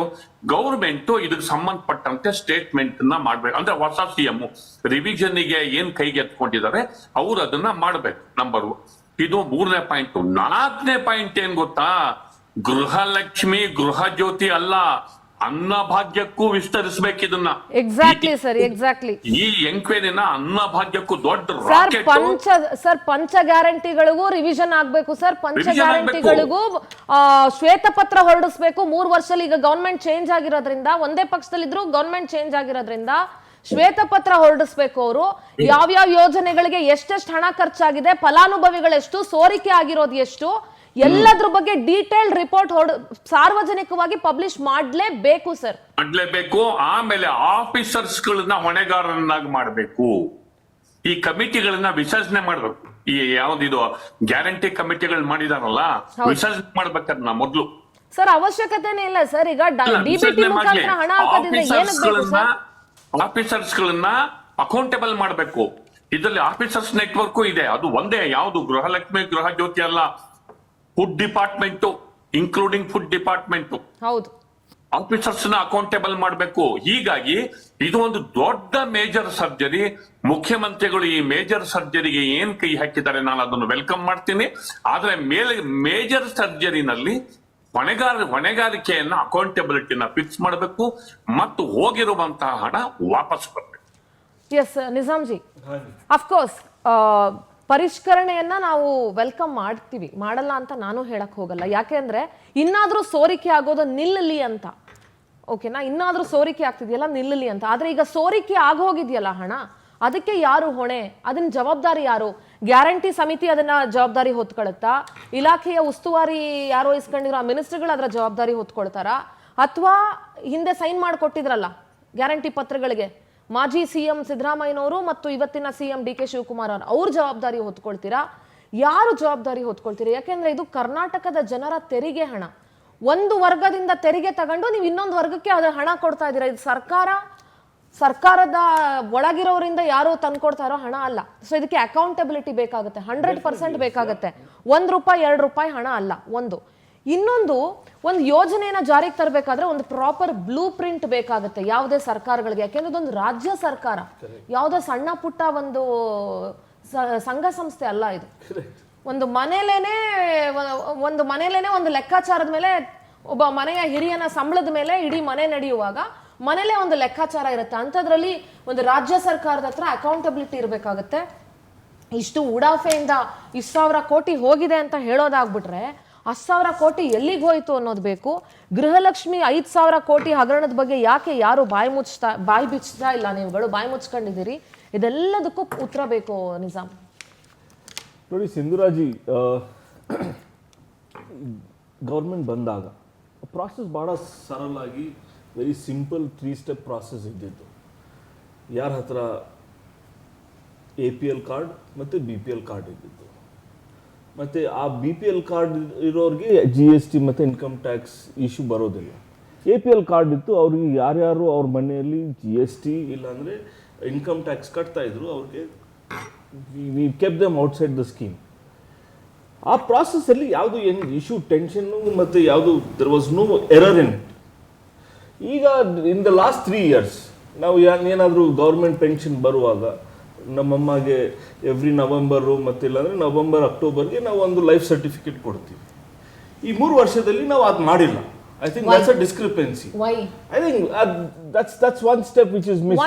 ಗೌರ್ಮೆಂಟ್ ಇದಕ್ಕೆ ಸಂಬಂಧಪಟ್ಟಂತೆ ಸ್ಟೇಟ್ಮೆಂಟ್ ನ ಮಾಡ್ಬೇಕು. ಅಂದ್ರೆ ಹೊಸ CM ರಿವಿಷನ್ ಗೆ ಏನ್ ಕೈಗೆ ಎತ್ಕೊಂಡಿದ್ದಾರೆ ಅವ್ರು ಅದನ್ನ ಮಾಡ್ಬೇಕು. ನಂಬರ್ 1. ಇದು 3ನೇ ಪಾಯಿಂಟ್. 4ನೇ ಪಾಯಿಂಟ್ ಏನ್ ಗೊತ್ತಾ? ಗೃಹಲಕ್ಷ್ಮಿ, ಗೃಹ ಜ್ಯೋತಿ ಅಲ್ಲ, ಅನ್ನಭಾಗ್ಯಕ್ಕೂ ವಿಸ್ತರಿಸಬೇಕು ಇದನ್ನ. Exactly sir, exactly. ಈ ಎಂಕ್ವೈರಿನ ಅನ್ನಭಾಗ್ಯಕ್ಕೂ ದೊಡ್ಡ ಸರ್ ಪಂಚ ಗ್ಯಾರಂಟಿಗಳಿಗೂ ರಿವಿಷನ್ ಆಗ್ಬೇಕು ಸರ್. ಪಂಚ ಗ್ಯಾರಂಟಿಗಳಿಗೂ ಶ್ವೇತಪತ್ರ ಹೊರಡಿಸಬೇಕು. 3 ವರ್ಷದಲ್ಲಿ ಈಗ ಗವರ್ಮೆಂಟ್ ಚೇಂಜ್ ಆಗಿರೋದ್ರಿಂದ, ಒಂದೇ ಪಕ್ಷದಲ್ಲಿದ್ರು ಗವರ್ಮೆಂಟ್ ಚೇಂಜ್ ಆಗಿರೋದ್ರಿಂದ ಶ್ವೇತಪತ್ರ ಹೊರಡಿಸ್ಬೇಕು ಅವರು. ಯಾವ್ಯಾವ ಯೋಜನೆಗಳಿಗೆ ಎಷ್ಟೆಷ್ಟು ಹಣ ಖರ್ಚಾಗಿದೆ, ಫಲಾನುಭವಿಗಳೆಷ್ಟು, ಸೋರಿಕೆ ಆಗಿರೋದು ಎಷ್ಟು, ಎಲ್ಲದ್ರ ಬಗ್ಗೆ ಡೀಟೇಲ್ ರಿಪೋರ್ಟ್ ಸಾರ್ವಜನಿಕವಾಗಿ ಪಬ್ಲಿಷ್ ಮಾಡ್ಲೇಬೇಕು ಸರ್. ಮಾಡ್ಲೇಬೇಕು. ಆಮೇಲೆ ಆಫೀಸರ್ಸ್ ಗಳನ್ನ ಹೊಣೆಗಾರರನ್ನಾಗಿ ಮಾಡಬೇಕು. ಈ ಕಮಿಟಿಗಳನ್ನ ವಿಸರ್ಜನೆ ಮಾಡ್ಬೇಕು. ಈ ಯಾವ್ದಿದು ಗ್ಯಾರಂಟಿ ಕಮಿಟಿಗಳು ಮಾಡಿದಾರಲ್ಲ, ವಿಸರ್ಜನೆ ಮಾಡ್ಬೇಕನ್ನ ಮೊದ್ಲು. ಸರ್ ಅವಶ್ಯಕತೆನೇ ಇಲ್ಲ ಸರ್. ಈಗ ಡಿಬಿಟಿ ಮುಖಾಂತರ ಹಣ ಹಾಕೋದಿದ್ರೆ ಏನಕ್ಕೆ ಬೇಕು ಸರ್? ಆಫೀಸರ್ಸ್ ಗಳನ್ನ ಅಕೌಂಟೇಬಲ್ ಮಾಡಬೇಕು. ಇದರಲ್ಲಿ ಆಫೀಸರ್ಸ್ ನೆಟ್ವರ್ಕ್ ಇದೆ. ಅದು ಒಂದೇ, ಯಾವುದು ಗೃಹಲಕ್ಷ್ಮಿ ಗೃಹ ಜ್ಯೋತಿ ಅಲ್ಲ, food department including food department. ಹೌದು, ಆಫೀಸರ್ಸ್ ನ ಅಕೌಂಟೇಬಲ್ ಮಾಡಬೇಕು. ಹೀಗಾಗಿ ಇದು ಒಂದು ದೊಡ್ಡ ಮೇಜರ್ ಸರ್ಜರಿ. ಮುಖ್ಯಮಂತ್ರಿಗಳು ಈ ಮೇಜರ್ ಸರ್ಜರಿಗೆ ಏನ್ ಕೈ ಹಾಕಿದ್ದಾರೆ, ನಾನು ಅದನ್ನು ವೆಲ್ಕಮ್ ಮಾಡ್ತೀನಿ. ಆದ್ರೆ ಮೇಜರ್ ಸರ್ಜರಿನಲ್ಲಿ ಹೊಣೆಗಾರಿಕೆಯನ್ನ, ಅಕೌಂಟಬಿಲಿಟಿನ ಫಿಕ್ಸ್ ಮಾಡಬೇಕು ಮತ್ತು ಹೋಗಿರುವಂತಹ ಹಣ ವಾಪಸ್ ಬರಬೇಕು. ಎಸ್ ನಿಜಾಮ್ಜಿ, ಅಫ್ಕೋರ್ಸ್ ಪರಿಷ್ಕರಣೆಯನ್ನ ನಾವು ವೆಲ್ಕಮ್ ಮಾಡ್ತೀವಿ, ಮಾಡಲ್ಲ ಅಂತ ನಾನು ಹೇಳಕ್ ಹೋಗಲ್ಲ. ಯಾಕೆಂದ್ರೆ ಇನ್ನಾದ್ರೂ ಸೋರಿಕೆ ಆಗೋದು ನಿಲ್ಲಲಿ ಅಂತ. ಓಕೆನಾ, ಇನ್ನಾದ್ರೂ ಸೋರಿಕೆ ಆಗ್ತಿದೆಯಲ್ಲ ನಿಲ್ಲಲಿ ಅಂತ. ಆದ್ರೆ ಈಗ ಸೋರಿಕೆ ಆಗೋಗಿದೆಯಲ್ಲ ಹಣ, ಅದಕ್ಕೆ ಯಾರು ಹೊಣೆ? ಅದನ್ನ ಜವಾಬ್ದಾರಿ ಯಾರು? ಗ್ಯಾರಂಟಿ ಸಮಿತಿ ಅದನ್ನ ಜವಾಬ್ದಾರಿ ಹೊತ್ಕೊಳುತ್ತಾ? ಇಲಾಖೆಯ ಉಸ್ತುವಾರಿ ಯಾರೋ ಇಸ್ಕೊಂಡಿರೋ ಮಿನಿಸ್ಟರ್ಗಳು ಅದರ ಜವಾಬ್ದಾರಿ ಹೊತ್ಕೊಳ್ತಾರಾ? ಅಥವಾ ಹಿಂದೆ ಸೈನ್ ಮಾಡಿಕೊಟ್ಟಿದ್ರಲ್ಲ ಗ್ಯಾರಂಟಿ ಪತ್ರಗಳಿಗೆ ಮಾಜಿ ಸಿಎಂ ಸಿದ್ದರಾಮಯ್ಯನವರು ಮತ್ತು ಇವತ್ತಿನ ಸಿಎಂ ಡಿ ಕೆ ಶಿವಕುಮಾರ್ ಅವ್ರ ಜವಾಬ್ದಾರಿ ಹೊತ್ಕೊಳ್ತೀರಾ? ಯಾರು ಜವಾಬ್ದಾರಿ ಹೊತ್ಕೊಳ್ತೀರಾ? ಯಾಕೆಂದ್ರೆ ಇದು ಕರ್ನಾಟಕದ ಜನರ ತೆರಿಗೆ ಹಣ. ಒಂದು ವರ್ಗದಿಂದ ತೆರಿಗೆ ತಗೊಂಡು ನೀವು ಇನ್ನೊಂದು ವರ್ಗಕ್ಕೆ ಅದು ಹಣ ಕೊಡ್ತಾ ಇದ್ದೀರಾ. ಇದು ಸರ್ಕಾರದ ಒಳಗಿರೋರಿಂದ ಯಾರು ತಂದ್ಕೊಡ್ತಾ ಇರೋ ಹಣ ಅಲ್ಲ. ಸೊ ಇದಕ್ಕೆ ಅಕೌಂಟಬಿಲಿಟಿ ಬೇಕಾಗುತ್ತೆ, 100% ಬೇಕಾಗುತ್ತೆ. ₹1 ₹2 ಹಣ ಅಲ್ಲ. ಇನ್ನೊಂದು ಯೋಜನೆಯನ್ನ ಜಾರಿಗೆ ತರಬೇಕಾದ್ರೆ ಒಂದು ಪ್ರಾಪರ್ ಬ್ಲೂ ಪ್ರಿಂಟ್ ಬೇಕಾಗುತ್ತೆ ಯಾವುದೇ ಸರ್ಕಾರಗಳಿಗೆ. ಯಾಕೆಂದ್ರೆ ಇದೊಂದು ರಾಜ್ಯ ಸರ್ಕಾರ, ಯಾವುದೋ ಸಣ್ಣ ಪುಟ್ಟ ಒಂದು ಸಂಘ ಸಂಸ್ಥೆ ಅಲ್ಲ. ಇದು ಒಂದು ಮನೇಲೇನೆ ಒಂದು ಲೆಕ್ಕಾಚಾರದ ಮೇಲೆ, ಒಬ್ಬ ಮನೆಯ ಹಿರಿಯನ ಸಂಬಳದ ಮೇಲೆ ಇಡೀ ಮನೆ ನಡೆಯುವಾಗ ಮನೇಲೆ ಒಂದು ಲೆಕ್ಕಾಚಾರ ಇರುತ್ತೆ. ಅಂಥದ್ರಲ್ಲಿ ಒಂದು ರಾಜ್ಯ ಸರ್ಕಾರದ ಹತ್ರ ಅಕೌಂಟಬಿಲಿಟಿ ಇರಬೇಕಾಗತ್ತೆ. ಇಷ್ಟು ಉಡಾಫೆಯಿಂದ 1,000 ಕೋಟಿ ಹೋಗಿದೆ ಅಂತ ಹೇಳೋದಾಗ್ಬಿಟ್ರೆ 10,000 ಕೋಟಿ ಎಲ್ಲಿಗೆ ಹೋಯ್ತು ಅನ್ನೋದು ಬೇಕು. ಗೃಹಲಕ್ಷ್ಮಿ 5,000 ಕೋಟಿ ಹಗರಣದ ಬಗ್ಗೆ ಯಾಕೆ ಯಾರು ಬಾಯಿ ಬಿಚ್ತಾ ಇಲ್ಲ? ನೀವುಗಳು ಬಾಯಿ ಮುಚ್ಕೊಂಡಿದ್ದೀರಿ. ಇದೆಲ್ಲದಕ್ಕೂ ಉತ್ತರ ಬೇಕು ನಿಜಾಮ್. ನೋಡಿ ಸಿಂಧುರಾಜಿ, ಗೌರ್ಮೆಂಟ್ ಬಂದಾಗ ಪ್ರಾಸೆಸ್ ಭಾಳ ಸರಳಾಗಿ ವೆರಿ ಸಿಂಪಲ್ 3 ಸ್ಟೆಪ್ ಪ್ರಾಸೆಸ್ ಇದ್ದಿದ್ದು. ಯಾರ ಹತ್ರ APL ಕಾರ್ಡ್ ಮತ್ತು BPL ಕಾರ್ಡ್ ಇದ್ದಿದ್ದು. ಮತ್ತು ಆ BPL ಕಾರ್ಡ್ ಇರೋರಿಗೆ GST ಮತ್ತು ಇನ್ಕಮ್ ಟ್ಯಾಕ್ಸ್ ಇಶ್ಯೂ ಬರೋದಿಲ್ಲ. APL ಕಾರ್ಡ್ ಇತ್ತು, ಅವ್ರಿಗೆ ಯಾರ್ಯಾರು ಅವ್ರ ಮನೆಯಲ್ಲಿ GST ಇಲ್ಲಾಂದರೆ ಇನ್ಕಮ್ ಟ್ಯಾಕ್ಸ್ ಕಟ್ತಾಯಿದ್ರು, ಅವ್ರಿಗೆ we kept them outside the scheme. ಆ ಪ್ರಾಸೆಸ್ಸಲ್ಲಿ ಯಾವುದು ಏನು ಇಶ್ಯೂ ಟೆನ್ಷನ್ನು ಮತ್ತು ಯಾವುದು there was no error in it. ಈಗ ಇನ್ ದ ಲಾಸ್ಟ್ 3 years ನಾವು ಏನಾದರೂ ಗೌರ್ಮೆಂಟ್ ಪೆನ್ಷನ್ ಬರುವಾಗ ನಮ್ಮಮ್ಮಗೆ ಎವ್ರಿ ನವೆಂಬರು ಮತ್ತಿಲ್ಲಾಂದರೆ ನವೆಂಬರ್ ಅಕ್ಟೋಬರ್ಗೆ ನಾವು ಒಂದು ಲೈಫ್ ಸರ್ಟಿಫಿಕೇಟ್ ಕೊಡ್ತೀವಿ. ಈ 3 ವರ್ಷದಲ್ಲಿ ನಾವು ಅದು ಮಾಡಿಲ್ಲ. I think that's a discrepancy. I think that's one step which is miss.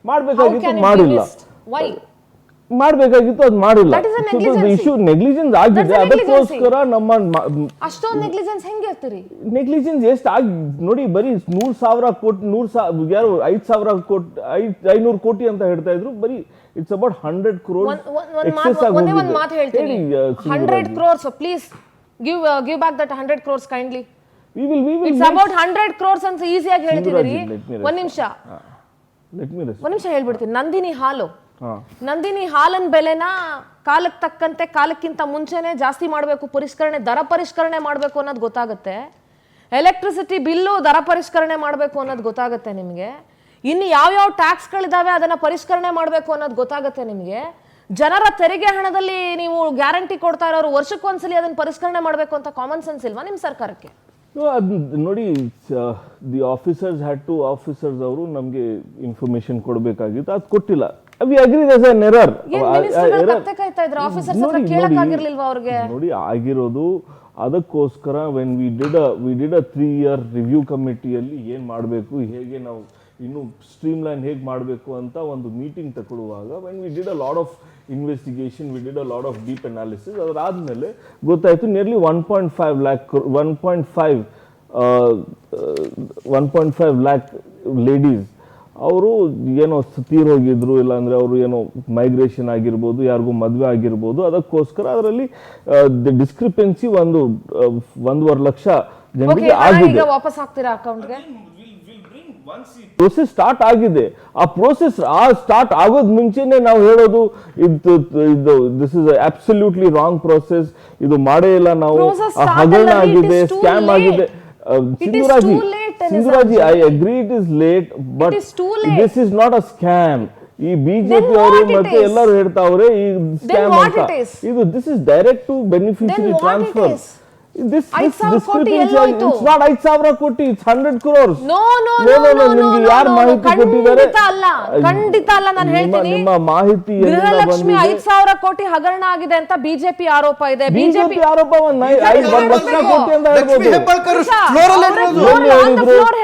ಮಾಡಬೇಕಾಗಿತ್ತು ಮಾಡಿಲ್ಲ, ಮಾಡಬೇಕಾಗಿತ್ತು ಅದು ಮಾಡಿಲ್ಲ. ಇಶ್ಯೂ ನೆಗ್ಲಿಜೆನ್ಸ್ ಆಗಿದೆ. ಅದಕ್ಕೋಸ್ಕರ ನಮ್ಮ ಅಷ್ಟೊಂದು ನೆಗ್ಲಿಜೆನ್ಸ್ ಹೆಂಗೆ ಇರ್ತೀರಿ? ನೆಗ್ಲಿಜೆನ್ಸ್ ಎಷ್ಟು ಆಗಿ ನೋಡಿ, ಬರೀ 100,000 ಕೋಟಿ 5,000 ಕೋಟಿ 500 ಕೋಟಿ ಅಂತ ಹೇಳ್ತಾ ಇದ್ರು. ಬರೀ ಇಟ್ಸ್ ಅಬೌಟ್ 100 crore. ಒಂದೇ ಒಂದು ಮಾತು ಹೇಳ್ತೀನಿ, 100 crores please give back that 100 crores kindly. It's about 100 crores ಅಂತ ಈಸಿಯಾಗಿ ಹೇಳ್ತಿದ್ದೀರಿ. ಒಂದ್ ನಿಮಿಷ ಹೇಳ್ಬಿಡ್ತೀನಿ. ನಂದಿನಿ ಹಾಲನ್ ಬೆಲೆನ ಕಾಲಕ್ಕೆ ತಕ್ಕಂತೆ, ಕಾಲಕ್ಕಿಂತ ಮುಂಚೆನೆ ಜಾಸ್ತಿ ಮಾಡಬೇಕು, ದರ ಪರಿಷ್ಕರಣೆ ಮಾಡಬೇಕು ಅನ್ನೋದು ಗೊತ್ತಾಗುತ್ತೆ. ಎಲೆಕ್ಟ್ರಿಸಿಟಿ ಬಿಲ್ಲು ದರ ಪರಿಷ್ಕರಣೆ ಮಾಡಬೇಕು ಅನ್ನೋದು ಗೊತ್ತಾಗುತ್ತೆ ನಿಮಗೆ. ಇನ್ನು ಯಾವ್ಯಾವ ಟ್ಯಾಕ್ಸ್ಗಳಿದಾವೆ ಅದನ್ನ ಪರಿಷ್ಕರಣೆ ಮಾಡಬೇಕು ಅನ್ನೋದು ಗೊತ್ತಾಗುತ್ತೆ ನಿಮಗೆ. ಜನರ ತೆರಿಗೆ ಹಣದಲ್ಲಿ ನೀವು ಗ್ಯಾರಂಟಿ ಕೊಡ್ತಾ ಇರೋರು ವರ್ಷಕ್ಕೊಂದ್ಸಲಿ ಅದನ್ನ ಪರಿಷ್ಕರಣೆ ಮಾಡಬೇಕು ಅಂತ ಕಾಮನ್ ಸೆನ್ಸ್ ಇಲ್ವಾ ನಿಮ್ಮ ಸರ್ಕಾರಕ್ಕೆ? ನೋಡಿ, ದಿ ಆಫೀಸರ್ಸ್ ಅವರು ನಮಗೆ ಇನ್ಫಾರ್ಮೇಶನ್ ಕೊಡಬೇಕಾಗಿತ್ತು, ಅದು ಕೊಟ್ಟಿಲ್ಲ. ನೋಡಿ ಆಗಿರೋದು ಅದಕ್ಕೋಸ್ಕರ when we did a 3 year review ಕಮಿಟಿಯಲ್ಲಿ ಏನು ಮಾಡಬೇಕು, ಹೇಗೆ ನಾವು ಇನ್ನು ಸ್ಟ್ರೀಮ್ಲೈನ್ ಹೇಗೆ ಮಾಡಬೇಕು ಅಂತ ಒಂದು ಮೀಟಿಂಗ್ ತಗೊಳ್ಳುವಾಗ when we did a lot of investigation, V did a lot of deep analysis. ಅದಾದಮೇಲೆ ಗೊತ್ತಾಯಿತು ನಿಯರ್ಲಿ 1.5 lakh ಲೇಡೀಸ್ ಅವರು ಏನೋ ತೀರೋಗಿದ್ರು, ಇಲ್ಲಾಂದ್ರೆ ಅವರು ಏನೋ ಮೈಗ್ರೇಷನ್ ಆಗಿರ್ಬೋದು, ಯಾರಿಗೂ ಮದುವೆ ಆಗಿರ್ಬೋದು, ಅದಕ್ಕೋಸ್ಕರ ಅದರಲ್ಲಿ ಡಿಸ್ಕ್ರಿಪೆನ್ಸಿ 1.5 ಲಕ್ಷ ಜನರಿಗೆ ಆಗಿದೆ. ಈಗ ವಾಪಸ್ ಹಾಕ್ತೀರಾ ಅಕೌಂಟ್ಗೆ? ಪ್ರೋಸೆಸ್ ಸ್ಟಾರ್ಟ್ ಆಗಿದೆ. ಆ ಪ್ರೋಸೆಸ್ ಸ್ಟಾರ್ಟ್ ಆಗೋದ್ ಮುಂಚೆನೆ ನಾವು ಹೇಳೋದು this is absolutely wrong process, ಇದು ಮಾಡೇ ಇಲ್ಲ ನಾವು, ಹಗರಣ ಆಗಿದೆ, ಸ್ಕ್ಯಾಮ್ ಆಗಿದೆ. ಸಿಂಧುರಾಜಿ, I agree it is late, but this is not a scam. ಈ ಬಿಜೆಪಿ ಅವರು ಮತ್ತೆ ಎಲ್ಲರೂ ಹೇಳ್ತಾವ್ರೆ ಈ ಸ್ಕ್ಯಾಮ್ ಅಂತ. ಇದು this is direct to beneficiary transfer. This discrepancy, it's not 5,000 ಕೋಟಿ, it's 100 crores. No, ನಿಮ್ಗೆ ಯಾರು ಮಾಹಿತಿ ಕೊಟ್ಟಿದ್ದಾರೆ? ಖಂಡಿತ ಅಲ್ಲ. ನಾನು ಹೇಳ್ತೀನಿ, ನಿಮ್ಮ ಮಾಹಿತಿ ಗೃಹಲಕ್ಷ್ಮಿ 5,000 ಕೋಟಿ ಹಗರಣ ಆಗಿದೆ ಅಂತ ಬಿಜೆಪಿ ಆರೋಪ ಇದೆ. ಬಿಜೆಪಿ ಆರೋಪ 1 ಲಕ್ಷ ಕೋಟಿ ಅಂತ ಹೇಳ್ಬೋದು.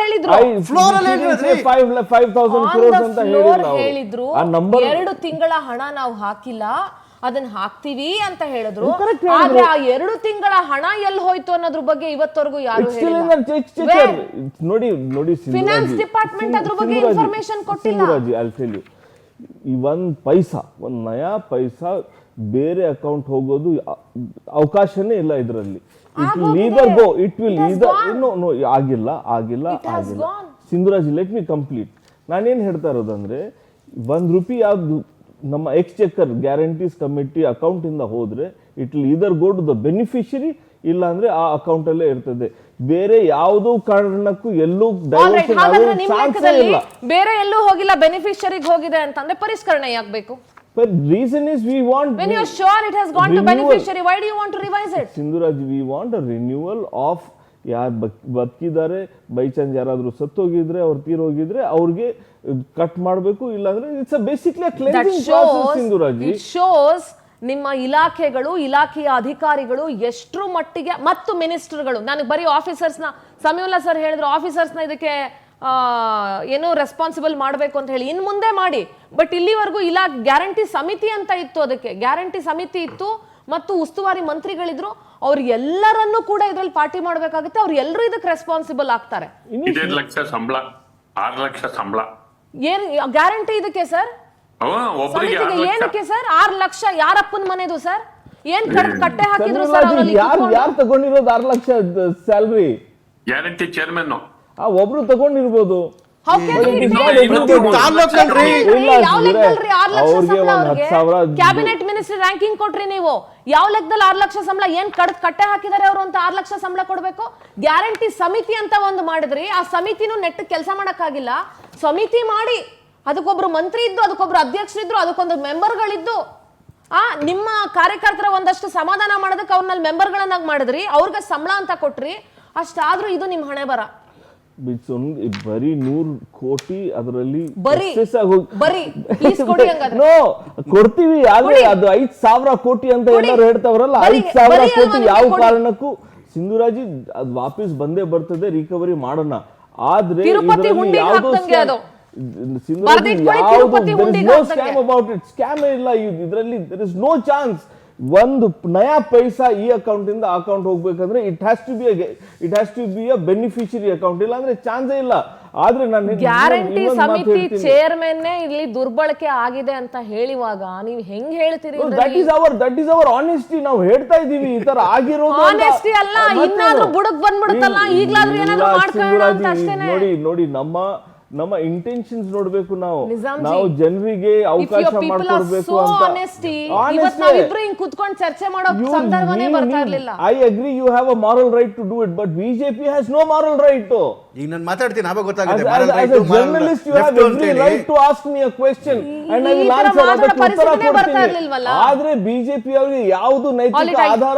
ಹೇಳಿದ್ರು 5,000 crores ಅಂತ ಹೇಳಿದ್ರು. 2 ತಿಂಗಳ ಹಣ ನಾವು ಹಾಕಿಲ್ಲ, ಅದನ್ನ ಹಾಕ್ತಿವಿ ಅಂತ ಹೇಳಿದ್ರು. ಆದ್ರೆ ಆ 2 ತಿಂಗಳ ಹಣ ಎಲ್ಲಿ ಹೋಯ್ತು ಅನ್ನೋದ್ರ ಬಗ್ಗೆ ಇವತ್ತವರೆಗೂ ಯಾರು ನೋಡಿ ಫಿನಾನ್ಸ್ ಡಿಪಾರ್ಟ್ಮೆಂಟ್ ಅದ್ರ ಬಗ್ಗೆ ಇನ್ಫಾರ್ಮೇಶನ್ ಕೊಟ್ಟಿಲ್ಲ. ಈ 1 ನಯಾ ಪೈಸಾ ಬೇರೆ ಅಕೌಂಟ್ ಹೋಗೋದು ಅವಕಾಶನೇ ಇಲ್ಲ ಇದರಲ್ಲಿ. ಆಗಿಲ್ಲ. ಸಿಂಧುರಾಜ್, ಲೆಟ್ ಮಿ ಕಂಪ್ಲೀಟ್. ನಾನೇನ್ ಹೇಳ್ತಾ ಇರೋದಂದ್ರೆ, 1 ರೂಪಾಯಿ ಯಾವ್ದು ನಮ್ಮ ಎಕ್ಸ್ಚೆಕರ್ ಗ್ಯಾರಂಟೀಸ್ ಕಮಿಟಿ ಅಕೌಂಟ್ ಇಂದ ಹೋದ್ರೆ it will either go to the beneficiary, ಇಲ್ಲ ಅಂದ್ರೆ ಆ ಅಕೌಂಟ್ ಅಲ್ಲೇ ಇರ್ತದೆ. ಬೇರೆ ಯಾವುದೋ ಕಾರಣಕ್ಕೂ ಎಲ್ಲೂ ಡೈವರ್ಷನ್ ಇಲ್ಲ, ಬೇರೆ ಎಲ್ಲೂ ಹೋಗಿಲ್ಲ, ಬೆನಿಫಿಷರಿಗೆ ಹೋಗಿದೆ ಅಂತಂದ್ರೆ ಪರಿಷ್ಕರಣೆ ಯಾಕಬೇಕು? But reason is we want, when you are sure it has gone to beneficiary, why do you want to revise it? Sindhuraj, we want a renewal of ಯಾರು ಬದುಕಿದ್ದಾರೆ, ಬೈ ಚಾನ್ಸ್ ಯಾರಾದ್ರೂ ಸತ್ತೋಗಿದ್ರೆ, ಅವ್ರು ತೀರೋಗಿದ್ರೆ ಅವ್ರಿಗೆ ಕಟ್ ಮಾಡಬೇಕು, ಇಲ್ಲಾಂದ್ರೆ it's basically cleansing process. Sindhuraj, it shows ನಿಮ್ಮ ಇಲಾಖೆಗಳು, ಇಲಾಖೆಯ ಅಧಿಕಾರಿಗಳು ಎಷ್ಟರ ಮಟ್ಟಿಗೆ, ಮತ್ತು ಮಿನಿಸ್ಟರ್ಗಳು, ನನಗೆ ಬರೀ ಆಫೀಸರ್ಸ್ನ, ಸಮೀವುಲ್ಲಾ ಸರ್ ಹೇಳಿದ್ರು ಆಫೀಸರ್ಸ್ನ ಇದಕ್ಕೆ ಏನೋ ರೆಸ್ಪಾನ್ಸಿಬಲ್ ಮಾಡಬೇಕು ಅಂತ ಹೇಳಿ. ಇನ್ನು ಮುಂದೆ ಮಾಡಿ, ಬಟ್ ಇಲ್ಲಿವರೆಗೂ ಗ್ಯಾರಂಟಿ ಸಮಿತಿ ಅಂತ ಇತ್ತು, ಅದಕ್ಕೆ ಗ್ಯಾರಂಟಿ ಸಮಿತಿ ಇತ್ತು ಮತ್ತು ಉಸ್ತುವಾರಿ ಮಂತ್ರಿಗಳಿದ್ರು. ಅವ್ರು ಎಲ್ಲರನ್ನೂ ಕೂಡ ಇದ್ರಲ್ಲಿ ಪಾರ್ಟಿ ಮಾಡಬೇಕಾಗುತ್ತೆ. ಅವ್ರು ಎಲ್ಲರೂ ಇದಕ್ಕೆ ರೆಸ್ಪಾನ್ಸಿಬಲ್ ಆಗ್ತಾರೆ. 5 ಲಕ್ಷ ಸಂಬಳ, 6 ಲಕ್ಷ ಸಂಬಳ, ಏನ್ ಗ್ಯಾರಂಟಿ ಇದಕ್ಕೆ ಸರ್? ಏನಕ್ಕೆ ಸರ್ 6 ಲಕ್ಷ? ಯಾರಪ್ಪನ ಮನೆದು ಸರ್? ಏನ್ ಕಟ್ಟೆ ಹಾಕಿದ್ರು ಸರ್? ಯಾರು ತಗೊಂಡಿರೋದು 6 ಲಕ್ಷ ಸ್ಯಾಲರಿ? ಗ್ಯಾರಂಟಿ ಚೇರ್ಮನ್ ಒಬ್ರು ತಗೊಂಡಿರ್ಬೋದು. ಕ್ಯಾಬಿನೆಟ್ ಮಿನಿಸ್ಟರ್ ರ್ಯಾಂಕಿಂಗ್ ಕೊಟ್ರಿ ನೀವು, ಯಾವ ಲೆಕ್ಕದಲ್ಲಿ 6 ಲಕ್ಷ ಸಂಬಳ? ಏನ್ ಕಟ್ಟೆ ಹಾಕಿದಾರೆ ಅವರು ಅಂತ 6 ಲಕ್ಷ ಸಂಬಳ ಕೊಡ್ಬೇಕು? ಗ್ಯಾರಂಟಿ ಸಮಿತಿ ಅಂತ ಒಂದು ಮಾಡಿದ್ರಿ, ಆ ಸಮಿತಿನೂ ನೆಟ್ ಕೆಲಸ ಮಾಡಕ್ಕಾಗಿಲ್ಲ. ಸಮಿತಿ ಮಾಡಿ ಅದಕ್ಕೊಬ್ರು ಮಂತ್ರಿ ಇದ್ದು, ಅದಕ್ಕೊಬ್ರು ಅಧ್ಯಕ್ಷರಿದ್ರು, ಅದಕ್ಕೊಂದು ಮೆಂಬರ್ಗಳಿದ್ದು, ನಿಮ್ಮ ಕಾರ್ಯಕರ್ತರ ಒಂದಷ್ಟು ಸಮಾಧಾನ ಮಾಡೋದಕ್ಕೆ ಅವ್ರನ್ನ ಮೆಂಬರ್ಗಳನ್ನಾಗಿ ಮಾಡಿದ್ರಿ, ಅವ್ರಿಗೆ ಸಂಬಳ ಅಂತ ಕೊಟ್ರಿ. ಅಷ್ಟಾದ್ರೂ ಇದು ನಿಮ್ ಹಣೆ ಬರ. ಬರೀ 100 ಕೋಟಿ ಅದರಲ್ಲಿ ಕೊಡ್ತೀವಿ. ಆದ್ರೆ ಅದು 5,000 ಕೋಟಿ ಅಂತ ಎಲ್ಲರೂ ಹೇಳ್ತಾವ್ರಲ್ಲ, 5,000 ಕೋಟಿ ಯಾವ ಕಾರಣಕ್ಕೂ ಸಿಂಧುರಾಜಿ ಅದು ವಾಪಸ್ ಬಂದೇ ಬರ್ತದೆ, ರಿಕವರಿ ಮಾಡೋಣ. ಆದ್ರೆ ಸ್ಕ್ಯಾಮ್ ಇಲ್ಲ ಇದರಲ್ಲಿ. There is no chance. 1 ನಯಾ ಪೈಸಾ ಈ ಅಕೌಂಟ್ ಇಂದ ಅಕೌಂಟ್ ಹೋಗ್ಬೇಕಂದ್ರೆ it has to be a beneficiary account, ಇಲ್ಲ ಅಂದ್ರೆ ಚಾನ್ಸೇ ಇಲ್ಲ. ಆದ್ರೆ ನಾನು ಗ್ಯಾರಂಟಿ ಸಮಿತಿ ಚೇರ್ಮನ್ ಇಲ್ಲಿ ದುರ್ಬಳಕೆ ಆಗಿದೆ ಅಂತ ಹೇಳಿವಾಗ ನೀವು ಹೆಂಗ್ ಹೇಳ್ತೀರಿ? That is our honesty. ನಾವು ಹೇಳ್ತಾ ಇದೀವಿ ಈ ತರ ಆಗಿರೋದು. ಆನೆಸ್ಟಿ ಅಲ್ಲ, ಇನ್ನಾದ್ರೂ ಬುಡಕ್ ಬಂದ್ಬಿಡುತ್ತಲ್ಲ, ಈಗ್ಲಾದ್ರೂ ಏನಾದ್ರೂ ಮಾಡ್ಕೊಳ್ಳೋಣ ಅಂತ ಅಷ್ಟೇನೆ. ನೋಡಿ ನಮ್ಮ ಇಂಟೆನ್ಷನ್ಸ್ ನೋಡ್ಬೇಕು. ನಾವು ಜನರಿಗೆ ಅವಕಾಶ ಮಾಡ್ಕೊಡ್ಬೇಕು ಅಂತ. ನಾವಿಬ್ರು ಹಿಂಗ್ ಕುತ್ಕೊಂಡು ಚರ್ಚೆ ಮಾಡೋ ಸಂದರ್ಭನೇ ಬರ್ತಾ ಇರ್ಲಿಲ್ಲ. I agree, you have a moral right to do it, but BJP has no moral right. ಈಗ ನಾನು ಮಾತಾಡ್ತೀನಿ, ಆವಾಗ ಗೊತ್ತಾಗುತ್ತೆ. Journalist, you have every right to ask me a question and I will answer. ಅದಕ್ಕೆ ಉತ್ತರ ಕೊಡ್ತೀನಿ. ಆದ್ರೆ ಬಿಜೆಪಿ ಅವರಿಗೆ ಯಾವುದು ನೈತಿಕ ಆಧಾರ